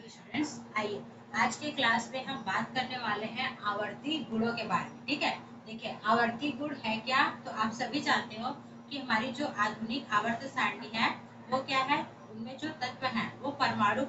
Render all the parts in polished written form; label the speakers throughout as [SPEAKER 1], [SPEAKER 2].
[SPEAKER 1] Students, आइए आज के क्लास में हम बात करने वाले हैं आवर्ती गुणों के बारे में। ठीक है, देखिए आवर्ती गुण है क्या, तो आप सभी जानते हो कि हमारी जो आधुनिक आवर्त सारणी है वो क्या है, उनमें जो तत्व हैं वो परमाणु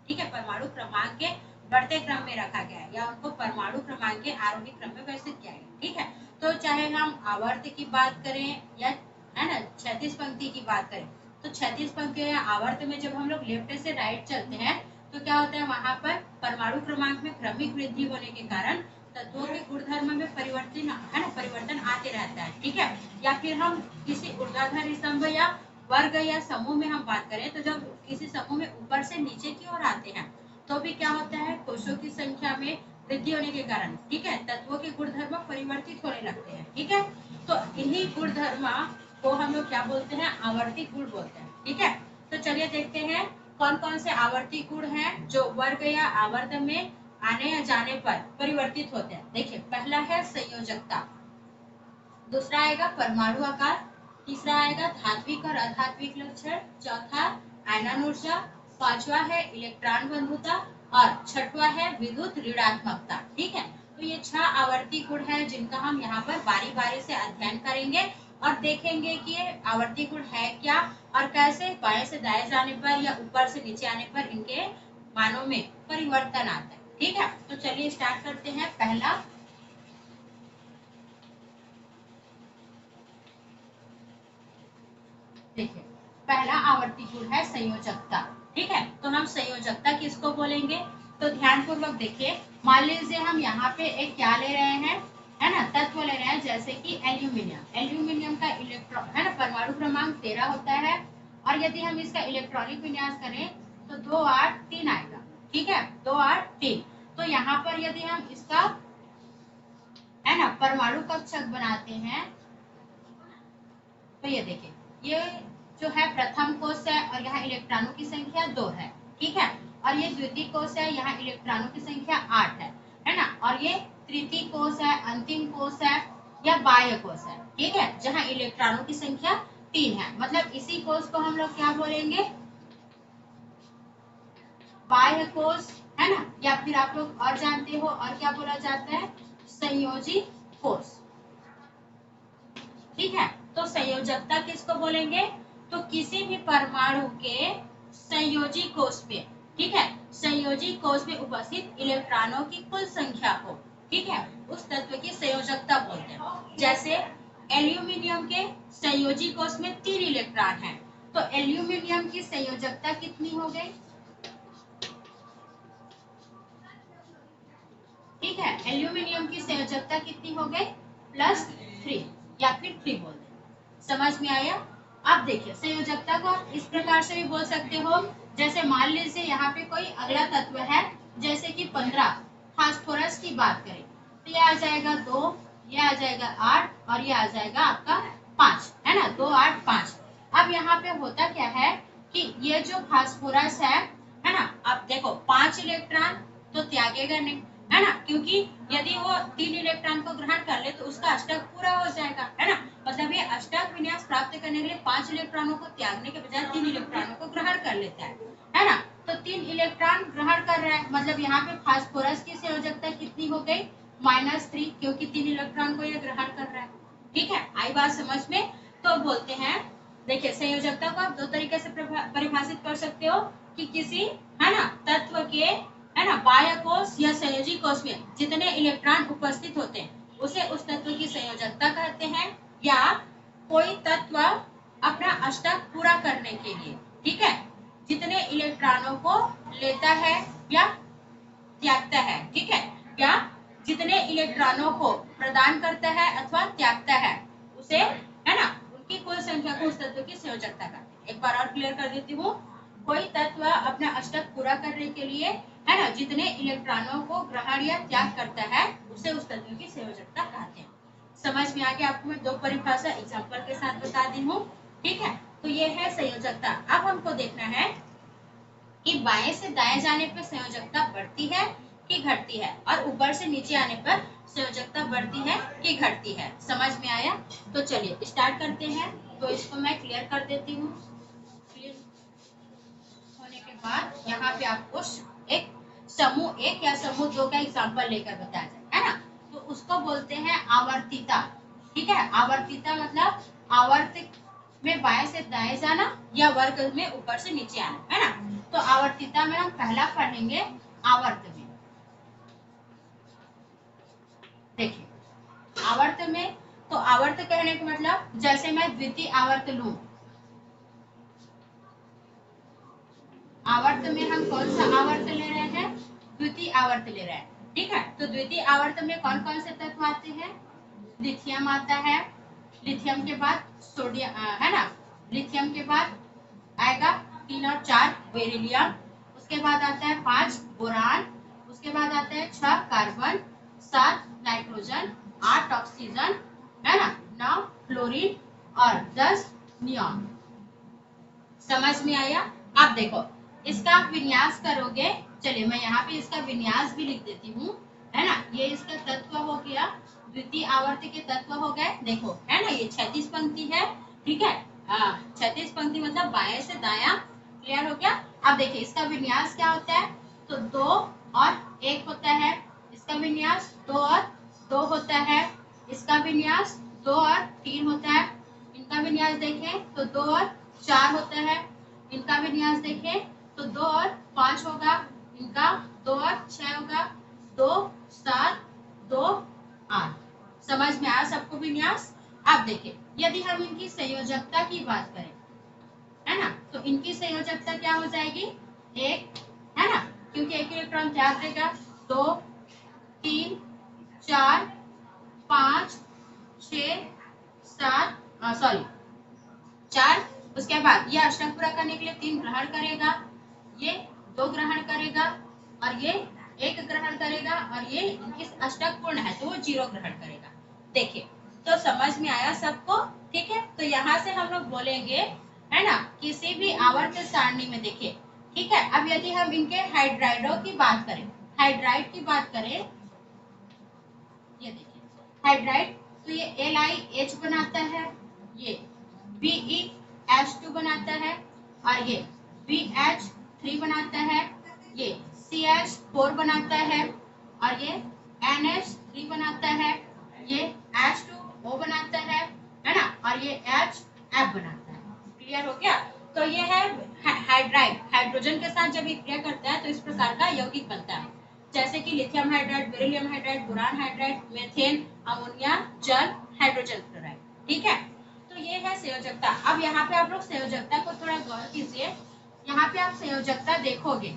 [SPEAKER 1] ठीक है, परमाणु क्रमांक के बढ़ते क्रम में रखा गया है या उनको परमाणु क्रमांक के आरोही क्रम में व्यवस्थित किया गया। ठीक है, तो चाहे हम आवर्त की बात करें या है ना क्षैतिज पंक्ति की बात करें, तो क्षैतिज पंक्ति या आवर्त में जब हम लोग लेफ्ट से राइट चलते हैं तो क्या होता है, वहां पर परमाणु क्रमांक में क्रमिक वृद्धि होने के कारण तत्वों के गुणधर्म में परिवर्तन आते रहता है। ठीक है, या फिर हम किसी ऊर्ध्वाधर स्तंभ या वर्ग या समूह में हम बात करें तो जब किसी समूह में ऊपर से नीचे की ओर आते हैं तो भी क्या होता है, कोषों की संख्या में वृद्धि होने के कारण ठीक है तत्वों के गुणधर्म परिवर्तित होने लगते हैं। ठीक है, तो इन्हीं गुणधर्म को हम लोग क्या बोलते हैं, आवर्ती गुण बोलते हैं। ठीक है, तो चलिए देखते हैं कौन कौन से आवर्ती गुण हैं जो वर्ग या आवर्त में आने या जाने पर परिवर्तित होते हैं। देखिए पहला है संयोजकता, दूसरा आएगा परमाणु आकार, तीसरा आएगा धात्विक और अधात्विक लक्षण, चौथा आयनन ऊर्जा, पांचवा है इलेक्ट्रॉन बंधुता और छठवा है विद्युत ऋणात्मकता। ठीक है, तो ये 6 आवर्ती गुण है जिनका हम यहाँ पर बारी बारी से अध्ययन करेंगे और देखेंगे कि ये आवर्ती गुण है क्या और कैसे बाएं से दाएं जाने पर या ऊपर से नीचे आने पर इनके मानों में परिवर्तन आता है। ठीक है, तो चलिए स्टार्ट करते हैं। पहला देखिए, पहला आवर्ती गुण है संयोजकता। ठीक है, तो हम संयोजकता किसको बोलेंगे, तो ध्यान पूर्वक देखिए। मान लीजिए हम यहाँ पे एक क्या ले रहे हैं, है ना, तत्व ले रहे हैं जैसे कि एल्यूमिनियम। एल्यूमिनियम का इलेक्ट्रॉन है ना परमाणु क्रमांक 13 होता है और यदि हम इसका इलेक्ट्रॉनिक विन्यास करें तो 283 आएगा। ठीक है, 283। तो यहाँ पर यदि हम इसका है ना परमाणु कक्षक बनाते हैं तो ये देखिए, ये जो है प्रथम कोष है और यहाँ इलेक्ट्रॉनों की संख्या 2 है। ठीक है, और ये द्वितीय कोष है, यहाँ इलेक्ट्रॉनों की संख्या 8 है ना, और ये तृतीय कोष है, अंतिम कोष है या बाह्य कोष है। ठीक है, जहाँ इलेक्ट्रॉनों की संख्या 3 है, मतलब इसी कोष को हम लोग क्या बोलेंगे, बाह्य कोष, है ना, या फिर आप लोग और जानते हो और क्या बोला जाता है, संयोजी कोष। ठीक है, तो संयोजकता किसको बोलेंगे, तो किसी भी परमाणु के संयोजी कोष में, ठीक है, संयोजी कोष में उपस्थित इलेक्ट्रॉनों की कुल संख्या को, ठीक है, उस तत्व की संयोजकता बोलते हैं। जैसे एल्यूमिनियम के संयोजी कोष में 3 इलेक्ट्रॉन हैं, तो एल्यूमिनियम की संयोजकता कितनी हो गई, ठीक है, एल्यूमिनियम की संयोजकता कितनी हो गई, +3 या फिर 3 बोल दें। समझ में आया। अब देखिए संयोजकता को इस प्रकार से भी बोल सकते हो, जैसे मान लीजिए यहाँ पे कोई अगला तत्व है जैसे कि 15, फास्फोरस की बात करें तो ये आ जाएगा 2, ये आ जाएगा 8 और ये आ जाएगा आपका 5, है ना, 2 8 5। अब यहाँ पे होता क्या है कि ये जो फास्फोरस है ना, अब देखो 5 इलेक्ट्रॉन तो त्यागेगा नहीं, है ना, क्योंकि यदि वो 3 इलेक्ट्रॉन को ग्रहण कर ले तो उसका अष्टक पूरा हो जाएगा, है ना, मतलब ये अष्टक विन्यास प्राप्त करने के लिए 5 इलेक्ट्रॉनों को त्यागने के बजाय 3 इलेक्ट्रॉनों को ग्रहण कर लेता है ना, तो 3 इलेक्ट्रॉन ग्रहण कर रहा है, मतलब यहाँ पे फास्फोरस की संयोजकता कितनी हो गई, -3, क्योंकि 3 इलेक्ट्रॉन को ये ग्रहण कर रहा है। ठीक है, आई बात समझ में। तो बोलते हैं, देखिए संयोजकता को आप 2 तरीके से परिभाषित कर सकते हो कि किसी, है ना, तत्व के, है ना, बाह्य कोष या संयोजी कोष में जितने इलेक्ट्रॉन उपस्थित होते हैं उसे उस तत्व की संयोजकता कहते हैं, या कोई तत्व अपना अष्टक पूरा करने के लिए, ठीक है, जितने इलेक्ट्रॉनों को लेता है या त्यागता है, ठीक है, या जितने इलेक्ट्रॉनों को प्रदान करता है अथवा त्यागता है उसे, है ना, उनकी कुल संख्या को उस तत्व की संयोजकता कहते हैं। एक बार और क्लियर कर देती हूँ, कोई तत्व अपना अष्टक पूरा करने के लिए, है ना, जितने इलेक्ट्रॉनों को ग्रहण या त्याग करता है उसे उस तत्व की संयोजकता कहते हैं। समझ में आ गया आपको, मैं 2 परिभाषा एग्जांपल के साथ बता दी हूँ। ठीक है, तो ये है संयोजकता। अब हमको देखना है कि बाएं से दाएं जाने पर संयोजकता बढ़ती है कि घटती है और ऊपर से नीचे आने पर संयोजकता बढ़ती है कि घटती है। समझ में आया, तो चलिए स्टार्ट करते हैं। तो इसको मैं क्लियर कर देती हूँ। क्लियर होने के बाद यहाँ यहाँ पे आपको एक समूह 1 या समूह 2 का एग्जाम्पल लेकर बताया जाए, है ना। तो उसको बोलते हैं आवर्तिता। ठीक है, आवर्तिता मतलब आवर्त में बाएं से दाएं जाना या वर्ग में ऊपर से नीचे आना, है ना। तो आवर्तिता में हम पहला पढ़ेंगे आवर्त में। देखिए आवर्त में, तो आवर्त कहने का मतलब जैसे मैं द्वितीय आवर्त लूं, आवर्त में हम कौन सा आवर्त ले रहे हैं, द्वितीय आवर्त ले रहे हैं। ठीक है, तो द्वितीय आवर्त में कौन कौन से तत्व आते हैं, लिथियम आता है, लिथियम के बाद सोडियम, है ना, लिथियम के बाद आएगा 3 और 4 बेरिलियम, उसके बाद आता है 5 बोरान, उसके बाद आता है 6 कार्बन, 7 नाइट्रोजन, 8 ऑक्सीजन, है ना, 9 फ्लोरीन और 10 नियॉन। समझ में आया। अब देखो इसका आप विन्यास करोगे, चलिए मैं यहाँ पे इसका विन्यास भी लिख देती हूँ, है ना। ये इसका तत्व हो गया, द्वितीय आवर्त के तत्व हो गए, देखो है ना, ये क्षैतिज पंक्ति है। ठीक है, क्षैतिज पंक्ति मतलब बाएं से दायां, क्लियर हो गया। अब देखिए इसका विन्यास क्या होता है, तो 2 और 1 होता है, इसका विन्यास 2 और 2 होता है, इसका विन्यास 2 और 3 होता है, इनका विन्यास देखें तो 2 और 4 होता है, इनका विन्यास देखें तो 2 और 5 होगा, इनका 2 और 6 होगा, 2 7 2 8। समझ में आया सबको विन्यास। अब देखिए यदि हम इनकी संयोजकता की बात करें, है ना, तो इनकी संयोजकता क्या हो जाएगी, 1, है ना, क्योंकि एक इलेक्ट्रॉन त्याग देगा, 2 3 4 5 6 7 सॉरी 4, उसके बाद ये अष्टक पूरा करने के लिए 3 ग्रहण करेगा, ये 2 ग्रहण करेगा और ये 1 ग्रहण करेगा, और ये इनकी अष्टक पूर्ण है तो वो 0 ग्रहण करेगा। देखिए तो समझ में आया सबको। ठीक है, तो यहाँ से हम लोग बोलेंगे, है ना, किसी भी आवर्त सारणी में देखिए। ठीक है, अब यदि हम इनके हाइड्राइडों की बात करें, हाइड्राइड की बात करें, ये देखिए हाइड्राइड, तो ये LiH बनाता है, ये BeH2 बनाता है, और ये BH3 बनाता है, ये CH4 बनाता है, और ये NH3 बनाता है, ये H2O बनाता है ना, और ये HF बनाता है। क्लियर हो गया। तो ये है हाइड्राइड, हाइड्रोजन के साथ जब ये क्रिया करता है तो इस प्रकार का यौगिक बनता है, जैसे कि lithium hydride, beryllium hydride, boron hydride, methane, ammonia, जल, हाइड्रोजन क्लोराइड। ठीक है, तो ये है संयोजकता। अब यहाँ पे आप लोग संयोजकता को थोड़ा गौर कीजिए, यहाँ पे आप संयोजकता देखोगे,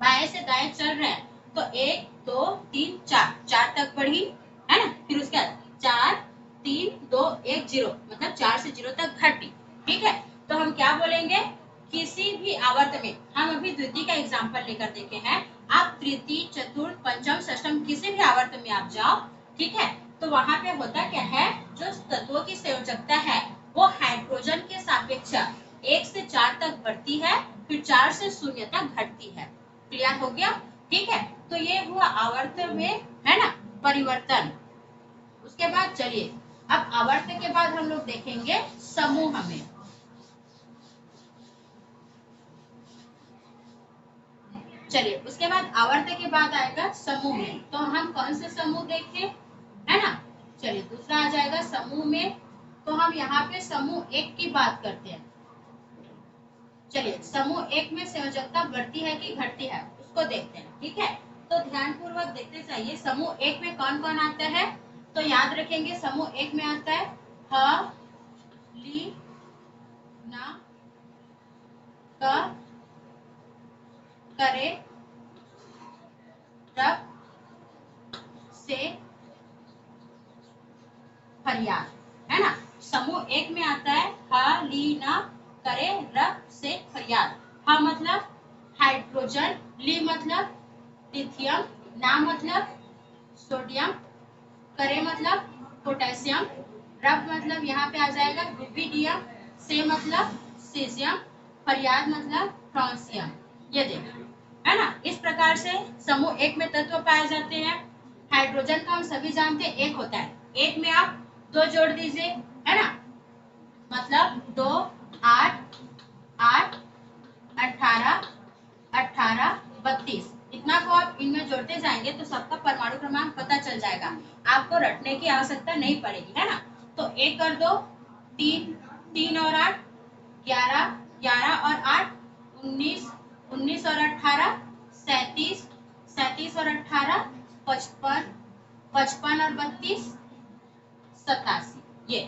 [SPEAKER 1] बाएं से दाएं चल रहे हैं, तो 1 2 3 4 तक बढ़ी, है ना, फिर उसके बाद 4 3 2 1 0, मतलब 4 से 0 तक घटी। ठीक है, तो हम क्या बोलेंगे, किसी भी आवर्त में, हम अभी द्वितीय का एग्जाम्पल लेकर देखे हैं, आप तृतीय चतुर्थ पंचम षष्टम किसी भी आवर्त में आप जाओ, ठीक है, तो वहां पे होता क्या है, जो तत्वों की संयोजकता है वो हाइड्रोजन के सापेक्ष 1 से 4 तक बढ़ती है, फिर 4 से 0 तक घटती है। क्लियर हो गया। ठीक है, तो ये हुआ आवर्त में, है ना, परिवर्तन। उसके बाद चलिए अब आवर्त के बाद हम लोग देखेंगे समूह में। चलिए उसके बाद आवर्त के बाद आएगा समूह में, तो हम कौन से समूह देखें, है ना। चलिए दूसरा आ जाएगा समूह में, तो हम यहाँ पे समूह 1 की बात करते हैं। चलिए समूह 1 में संयोजकता बढ़ती है कि घटती है उसको देखते हैं। ठीक है, तो ध्यान पूर्वक देखते जाइए, समूह 1 में कौन कौन आता है, तो याद रखेंगे समूह 1 में आता है ह, ली, ना, क, करे, रब, से, फरियाद, है ना। समूह 1 में आता है ह, ली, ना, करे, रब, से, फरियाद। ह मतलब हाइड्रोजन, ली मतलब लिथियम, ना मतलब सोडियम, करे मतलब पोटेशियम, रब मतलब यहाँ पे आ जाएगा रुबिडियम, से मतलब सीजियम, फरियाद मतलब फ्रांसियम। ये देखो, है ना, इस प्रकार से समूह 1 में तत्व पाए जाते हैं। हाइड्रोजन का हम सभी जानते हैं 1 होता है, 1 में आप 2 जोड़ दीजिए, है ना, मतलब 2 8 8 18 आपको रटने की आवश्यकता नहीं पड़ेगी, है ना। तो 1 कर दो 3, 3 और 8 11, 11 और 8 19, 19 और 18 37, 37 और 18 55, 55 और 32 87। ये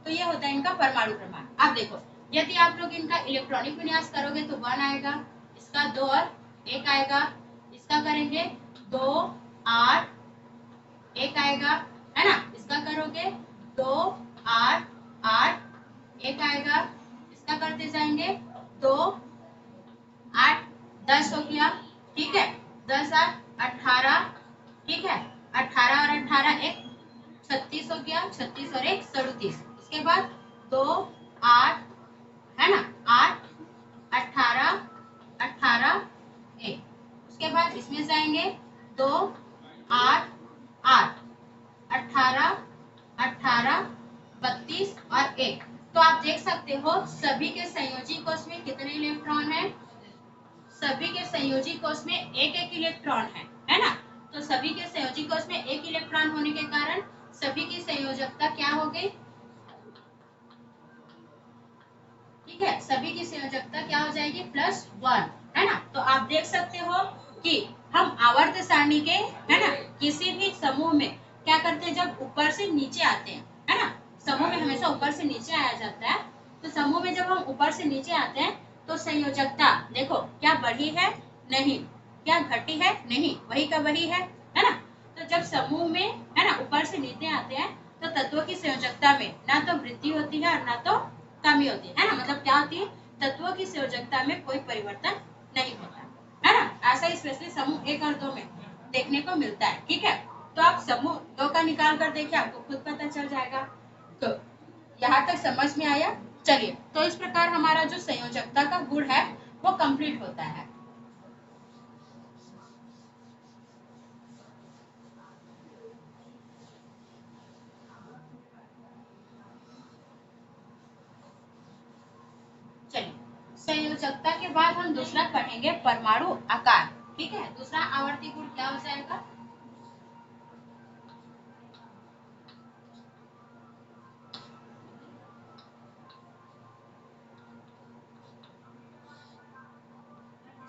[SPEAKER 1] तो ये होता है इनका परमाणु क्रमांक। अब देखो यदि आप लोग इनका इलेक्ट्रॉनिक विन्यास करोगे तो 1 आएगा, इसका 2 और 1 आएगा, इसका करेंगे 2 8 1 आएगा, है ना। इसका करोगे 2 8 8 1 आएगा, इसका करते जाएंगे 2 8 10 हो गया, ठीक है। 10 8 18, ठीक है। 18 और 18 1 36 हो गया, 36 और 1 37। इसके बाद 2 8, है ना, 8 18 18 1। उसके बाद इसमें जाएंगे 2 8 8 18 18 32 और 1। तो आप देख सकते हो सभी के संयोजी कोष में कितने इलेक्ट्रॉन है। सभी के संयोजी कोष में एक एक इलेक्ट्रॉन है ना। तो सभी के संयोजी कोष में एक इलेक्ट्रॉन होने के कारण सभी की संयोजकता क्या हो गई, ठीक है। सभी की संयोजकता क्या हो जाएगी +1, है ना। तो आप देख सकते हो कि हम आवर्त सारणी के, है ना, किसी भी समूह में क्या करते हैं, जब ऊपर से नीचे आते हैं, है ना। समूह में हमेशा ऊपर से नीचे आया जाता है। तो समूह में जब हम ऊपर से नीचे आते हैं तो संयोजकता देखो क्या बढ़ी है, नहीं, क्या घटी है, नहीं, वही का वही है ना। तो जब समूह में, है ना, ऊपर से नीचे आते हैं तो तत्वों की संयोजकता में ना तो वृद्धि होती है और ना तो कमी होती है ना। मतलब क्या होती है, तत्वों की संयोजकता में कोई परिवर्तन नहीं होता, है ना। ऐसा स्पेशली समूह 1 और 2 में देखने को मिलता है, ठीक है। तो आप समूह 2 का निकाल कर देखिए, आपको खुद पता चल जाएगा। तो यहाँ तक समझ में आया। चलिए, तो इस प्रकार हमारा जो संयोजकता का गुण है वो कंप्लीट होता है। चलिए, संयोजकता के बाद हम दूसरा पढ़ेंगे परमाणु आकार, ठीक है। दूसरा आवर्ती गुण क्या हो जाएगा,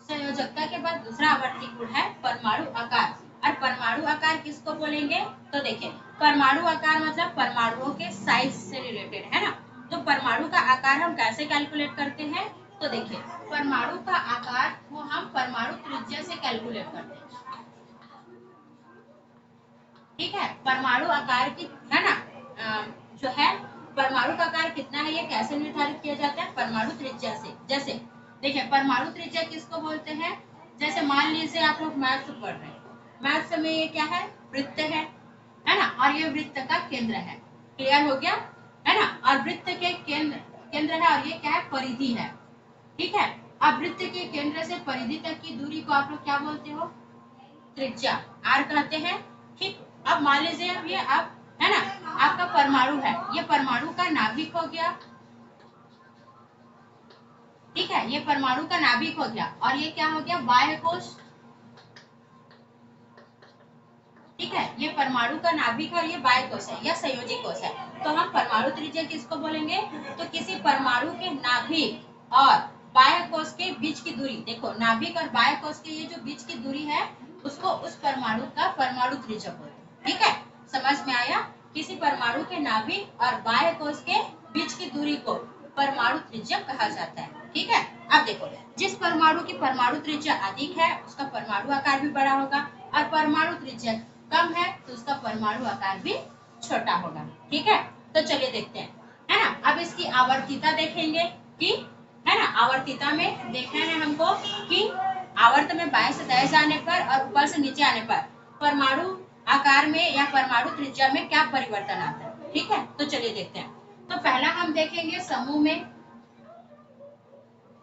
[SPEAKER 1] संयोजकता के बाद दूसरा आवर्ती गुण है परमाणु आकार। और परमाणु आकार किसको बोलेंगे, तो देखिए परमाणु आकार मतलब परमाणुओं के साइज से रिलेटेड, है ना। तो परमाणु का आकार हम कैसे कैलकुलेट करते हैं, तो देखिए परमाणु का आकार को हम परमाणु त्रिज्या से कैलकुलेट करते हैं, ठीक है। परमाणु आकार की, है ना, जो है परमाणु का आकार कितना है ये कैसे निर्धारित किया जाता है, परमाणु त्रिज्या से। जैसे देखिए परमाणु त्रिज्या किसको बोलते हैं, जैसे मान लीजिए आप लोग मैथ्स पढ़ रहे हैं, मैथ्स में ये क्या है, वृत्त है ना, और ये वृत्त का केंद्र है। क्लियर हो गया, है ना। और वृत्त के केंद्र केंद्र है और ये क्या है, परिधि है, ठीक है। अब वृत्त के केंद्र से परिधि तक की दूरी को आप लोग क्या बोलते हो, त्रिज्या, आर कहते हैं, ठीक। अब मान लीजिए अब ये आप, है ना, आपका परमाणु है, ये परमाणु का नाभिक हो गया, ठीक है। ये परमाणु का नाभिक हो गया और ये क्या हो गया, बाह्य कोश, ठीक है। ये परमाणु का नाभिक और ये बाह्य कोश है, यह संयोजी कोश है। तो हम परमाणु त्रिज्या किसको बोलेंगे, तो किसी परमाणु के नाभिक और बाह्य कोश के बीच की दूरी, देखो नाभिक और बाह्य कोश के ये जो बीच की दूरी है उसको उस परमाणु का परमाणु त्रिज्या बोलते हैं, ठीक है। समझ में आया, किसी परमाणु के नाभिक और बाह्य कोश के बीच की दूरी को परमाणु त्रिज्या कहा जाता है, ठीक है। अब देखो जिस परमाणु की परमाणु त्रिज्या अधिक है उसका परमाणु आकार भी बड़ा होगा और परमाणु त्रिज्या कम है तो उसका परमाणु आकार भी छोटा होगा, ठीक है। तो चलिए देखते हैं, है ना। अब इसकी आवर्तीता देखेंगे कि, है ना, आवर्तीता में देखना है हमको कि आवर्त में बाएं से दाएं जाने पर और ऊपर से नीचे आने पर परमाणु आकार में या परमाणु त्रिज्या में क्या परिवर्तन आता है, ठीक है। तो चलिए देखते हैं। तो पहला हम देखेंगे समूह में,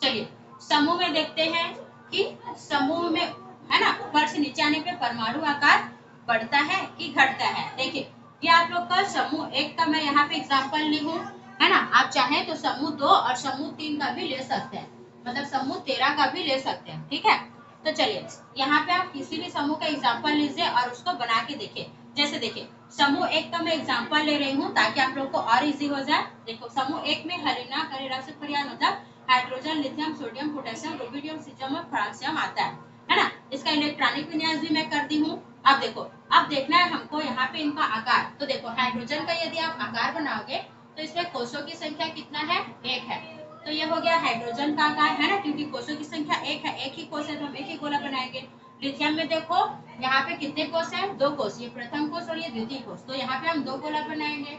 [SPEAKER 1] चलिए समूह में देखते हैं कि समूह में, है ना, ऊपर से नीचे आने पे परमाणु आकार बढ़ता है कि घटता है। देखिए ये आप लोग का समूह 1 का मैं यहाँ पे एग्जांपल ली हूँ, है ना। आप चाहें तो समूह 2 और समूह 3 का भी ले सकते हैं, मतलब समूह 13 का भी ले सकते हैं, ठीक है। तो चलिए यहाँ पे आप किसी भी समूह का एग्जांपल लीजिए और उसको बना के देखिए जैसे देखिए समूह एक का मैं एग्जांपल ले रही हूँ ताकि आप लोग को और इजी हो जाए। देखो समूह एक में हरिना करेरा से फरियान मतलब hydrogen, lithium, sodium, potassium, rubidium, caesium और फ्रांसियम आता है ना। इसका इलेक्ट्रॉनिक विन्यास भी मैं करती हूँ। अब देखो, अब देखना है हमको यहाँ पे इनका आकार। तो देखो हाइड्रोजन का यदि आप आकार बनाओगे तो इसमें कोषों की संख्या कितना है, 1 है। तो ये हो गया हाइड्रोजन का आकार, है ना, क्योंकि कोषों की संख्या 1 है, एक ही कोष है तो हम एक ही गोला बनाएंगे। लिथियम में देखो यहाँ पे कितने कोष है, 2 कोष, ये प्रथम कोष और ये द्वितीय कोष, तो यहाँ पे हम 2 गोला बनाएंगे,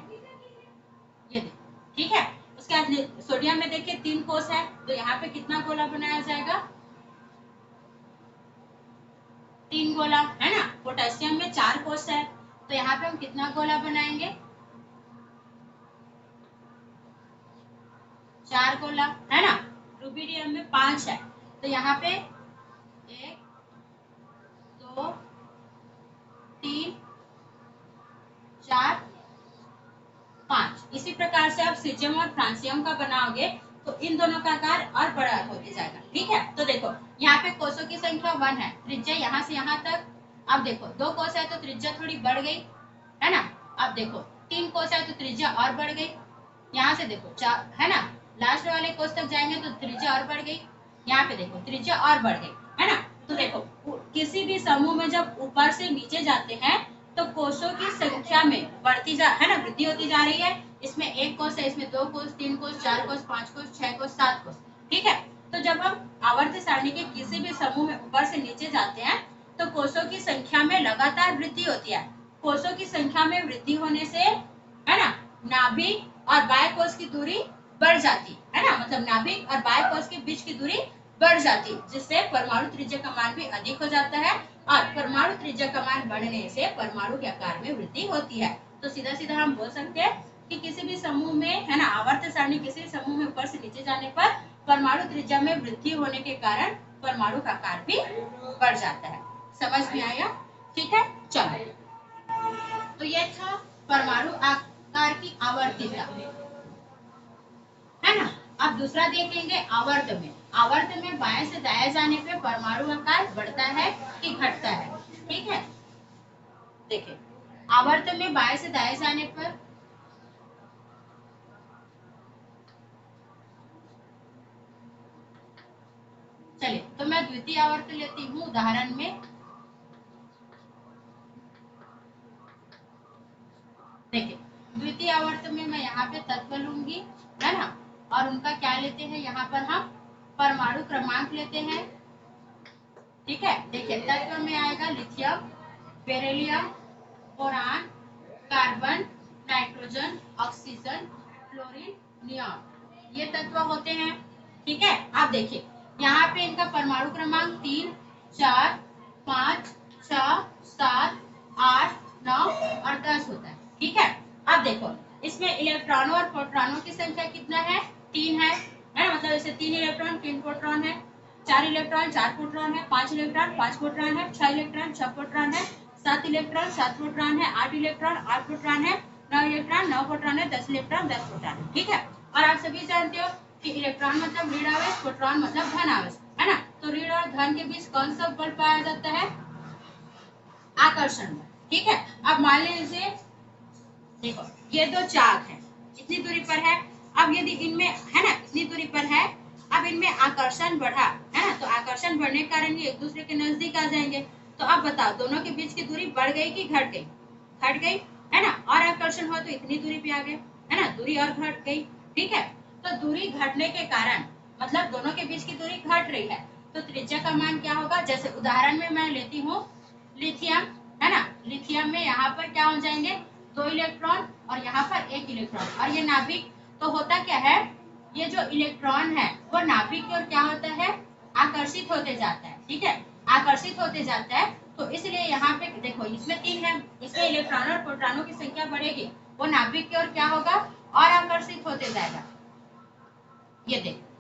[SPEAKER 1] ये देखो, ठीक है। उसके बाद सोडियम में देखिए 3 कोष है, तो यहाँ पे कितना गोला बनाया जाएगा, 3 गोला, है ना। पोटेशियम में 4 कोष है, तो यहाँ पे हम कितना गोला बनाएंगे, 4 गोला, है ना। रुबिडियम में 5 है, तो यहाँ पे 1 2 3 4 5। इसी प्रकार से आप सीजियम और फ्रांसियम का बनाओगे तो इन दोनों का आकार और बड़ा होते जाएगा, ठीक है। तो देखो यहाँ पे कोषों की संख्या 1 है, त्रिज्या यहाँ से यहाँ तक। अब देखो 2 कोष है तो त्रिज्या थोड़ी बढ़ गई, है ना। अब देखो 3 कोष है तो त्रिज्या और बढ़ गई, यहाँ से देखो 4, है ना, लास्ट वाले कोष तक जाएंगे तो त्रिज्या और बढ़ गई, यहाँ पे देखो त्रिज्या और बढ़ गई, है ना। तो देखो किसी भी समूह में जब ऊपर से नीचे जाते हैं तो कोषों की संख्या में बढ़ती जा, है ना, वृद्धि होती जा रही है। इसमें 1 कोष है, इसमें 2 कोष, 3 कोष, 4 कोष, 5 कोष, 6 कोष, 7 कोष, ठीक है। तो जब हम आवर्त सारणी के किसी भी समूह में ऊपर से नीचे जाते हैं तो कोषों की संख्या में लगातार वृद्धि होती है। कोषों की संख्या में वृद्धि होने से, है ना, नाभिक और बाह्य कोष की दूरी बढ़ जाती है ना, मतलब नाभिक और बाह्य कोष के बीच की दूरी बढ़ जाती, जिससे परमाणु त्रिज्या का मान भी अधिक हो जाता है, और परमाणु त्रिज्या का मान बढ़ने से परमाणु के आकार में वृद्धि होती है। तो सीधा सीधा हम बोल सकते हैं कि किसी भी समूह में, है ना, आवर्त सारणी किसी भी समूह में ऊपर से नीचे जाने पर परमाणु त्रिज्या में वृद्धि होने के कारण परमाणु का आकार भी बढ़ जाता है। समझ में आया, ठीक है। चलो, तो ये था परमाणु आकार की आवर्तिता, है ना। अब दूसरा देखेंगे आवर्त में। आवर्त में बाएं से दाएं जाने पे परमाणु आकार बढ़ता है कि घटता है, ठीक है। देखिए आवर्त में बाएं से दाएं जाने पर चलिए, तो मैं द्वितीय आवर्त लेती हूँ उदाहरण में। देखिए द्वितीय आवर्त में मैं यहाँ पे तत्व लूंगी, है ना, और उनका क्या लेते हैं, यहाँ पर हम परमाणु क्रमांक लेते हैं, ठीक है। देखिए तत्व में आएगा lithium, beryllium, boron, carbon, nitrogen, oxygen, fluorine, neon, ये तत्व होते हैं, ठीक है। आप देखिए यहाँ पे इनका परमाणु क्रमांक 3 4 5 6 7 8 9 और 10 होता है, ठीक है। अब देखो इसमें इलेक्ट्रॉनों और प्रोटॉनों की संख्या कितना है, 3 है ना, मतलब इसे 3 इलेक्ट्रॉन 3 प्रोटॉन है, 4 इलेक्ट्रॉन 4 प्रोटॉन है, 5 इलेक्ट्रॉन 5 प्रोटॉन है, 6 इलेक्ट्रॉन 6 प्रोटॉन है, 7 इलेक्ट्रॉन 7 प्रोटॉन है, 8 इलेक्ट्रॉन 8 प्रोटॉन है, 9 इलेक्ट्रॉन 9 प्रोटॉन है, 10 इलेक्ट्रॉन 10 प्रोटॉन है, ठीक है। और आप सभी जानते हो कि इलेक्ट्रॉन मतलब ऋण आवेश, प्रोटॉन मतलब धन आवेश, है ना। तो ऋण और धन के बीच कौन सा बल पाया जाता है, आकर्षण बल, ठीक है। अब मान लीजिए देखो ये 2 चाक है, इतनी दूरी पर है। अब यदि इनमें, है ना, इतनी दूरी पर है, अब इनमें आकर्षण बढ़ा, है ना, तो आकर्षण बढ़ने के कारण ये एक दूसरे के नजदीक आ जाएंगे। तो अब बताओ दोनों के बीच की दूरी बढ़ गई कि घट गई, घट गई, है ना। और आकर्षण हो तो इतनी दूरी पे आ गए, है ना, दूरी और घट गई, ठीक है। तो दूरी घटने के कारण मतलब दोनों के बीच की दूरी घट रही है, तो त्रिज्या का मान क्या होगा। जैसे उदाहरण में मैं लेती हूँ लिथियम, है ना, लिथियम में यहाँ पर क्या हो जाएंगे, 2 इलेक्ट्रॉन और यहाँ पर 1 इलेक्ट्रॉन, और ये नाभिक, तो होता क्या है, ये जो इलेक्ट्रॉन है वो नाभिक की ओर क्या होता है, आकर्षित होते जाता है, ठीक है, आकर्षित होते जाता है। तो इसलिए यहाँ पे देखो इसमें 3 है, इसमें इलेक्ट्रॉन और प्रोटॉनों की संख्या बढ़ेगी, वो नाभिक की ओर क्या होगा, और आकर्षित होते जाएगा, ये देखो,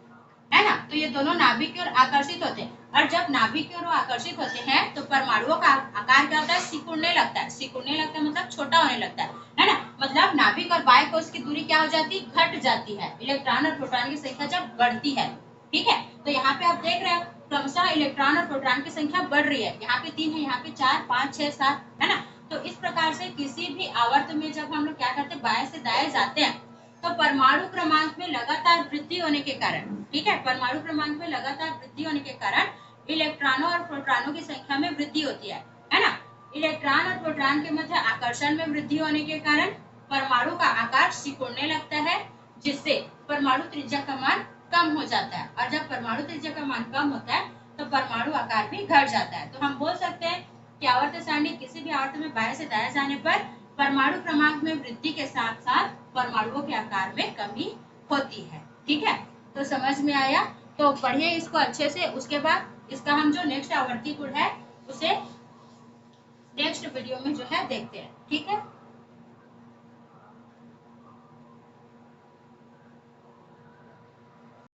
[SPEAKER 1] है ना। तो ये दोनों नाभिक की ओर आकर्षित होते हैं, और जब नाभिक की ओर आकर्षित होते हैं तो परमाणुओं का आकार क्या होता है, सिकुड़ने लगता है, सिकुड़ने लगता है मतलब छोटा होने लगता है ना। मतलब नाभिक और बाह्य कोश की दूरी क्या हो जाती है, घट जाती है, इलेक्ट्रॉन और प्रोटॉन की संख्या जब बढ़ती है, ठीक है। तो यहाँ पे आप देख रहे हो क्रमशः इलेक्ट्रॉन और प्रोटॉन की संख्या बढ़ रही है, यहाँ पे 3 है, यहाँ पे 4 5 6 7, है ना। तो इस प्रकार से किसी भी आवर्त में जब हम लोग क्या करते हैं, बाएं से दाएं जाते हैं, तो परमाणु क्रमांक में लगातार वृद्धि होने के कारण, ठीक है, परमाणु क्रमांक में लगातार वृद्धि होने के कारण इलेक्ट्रॉनों और प्रोटॉनों की संख्या में वृद्धि होती है ना। इलेक्ट्रॉन और प्रोटॉन के मध्य आकर्षण में वृद्धि होने के कारण परमाणु का आकार सिकुड़ने लगता है, जिससे परमाणु त्रिज्या का मान कम हो जाता है। और जब परमाणु त्रिज्या का मान कम होता है तो परमाणु आकार भी घट जाता है। तो हम बोल सकते हैं कि आवर्त सारणी किसी भी आवर्त में बाएं से दाएं जाने पर परमाणु क्रमांक में वृद्धि के साथ साथ परमाणुओं के आकार में कमी होती है। ठीक है, तो समझ में आया? तो पढ़िए इसको अच्छे से। उसके बाद इसका हम जो नेक्स्ट आवर्ती गुण है उसे नेक्स्ट वीडियो में जो है देखते हैं। ठीक है।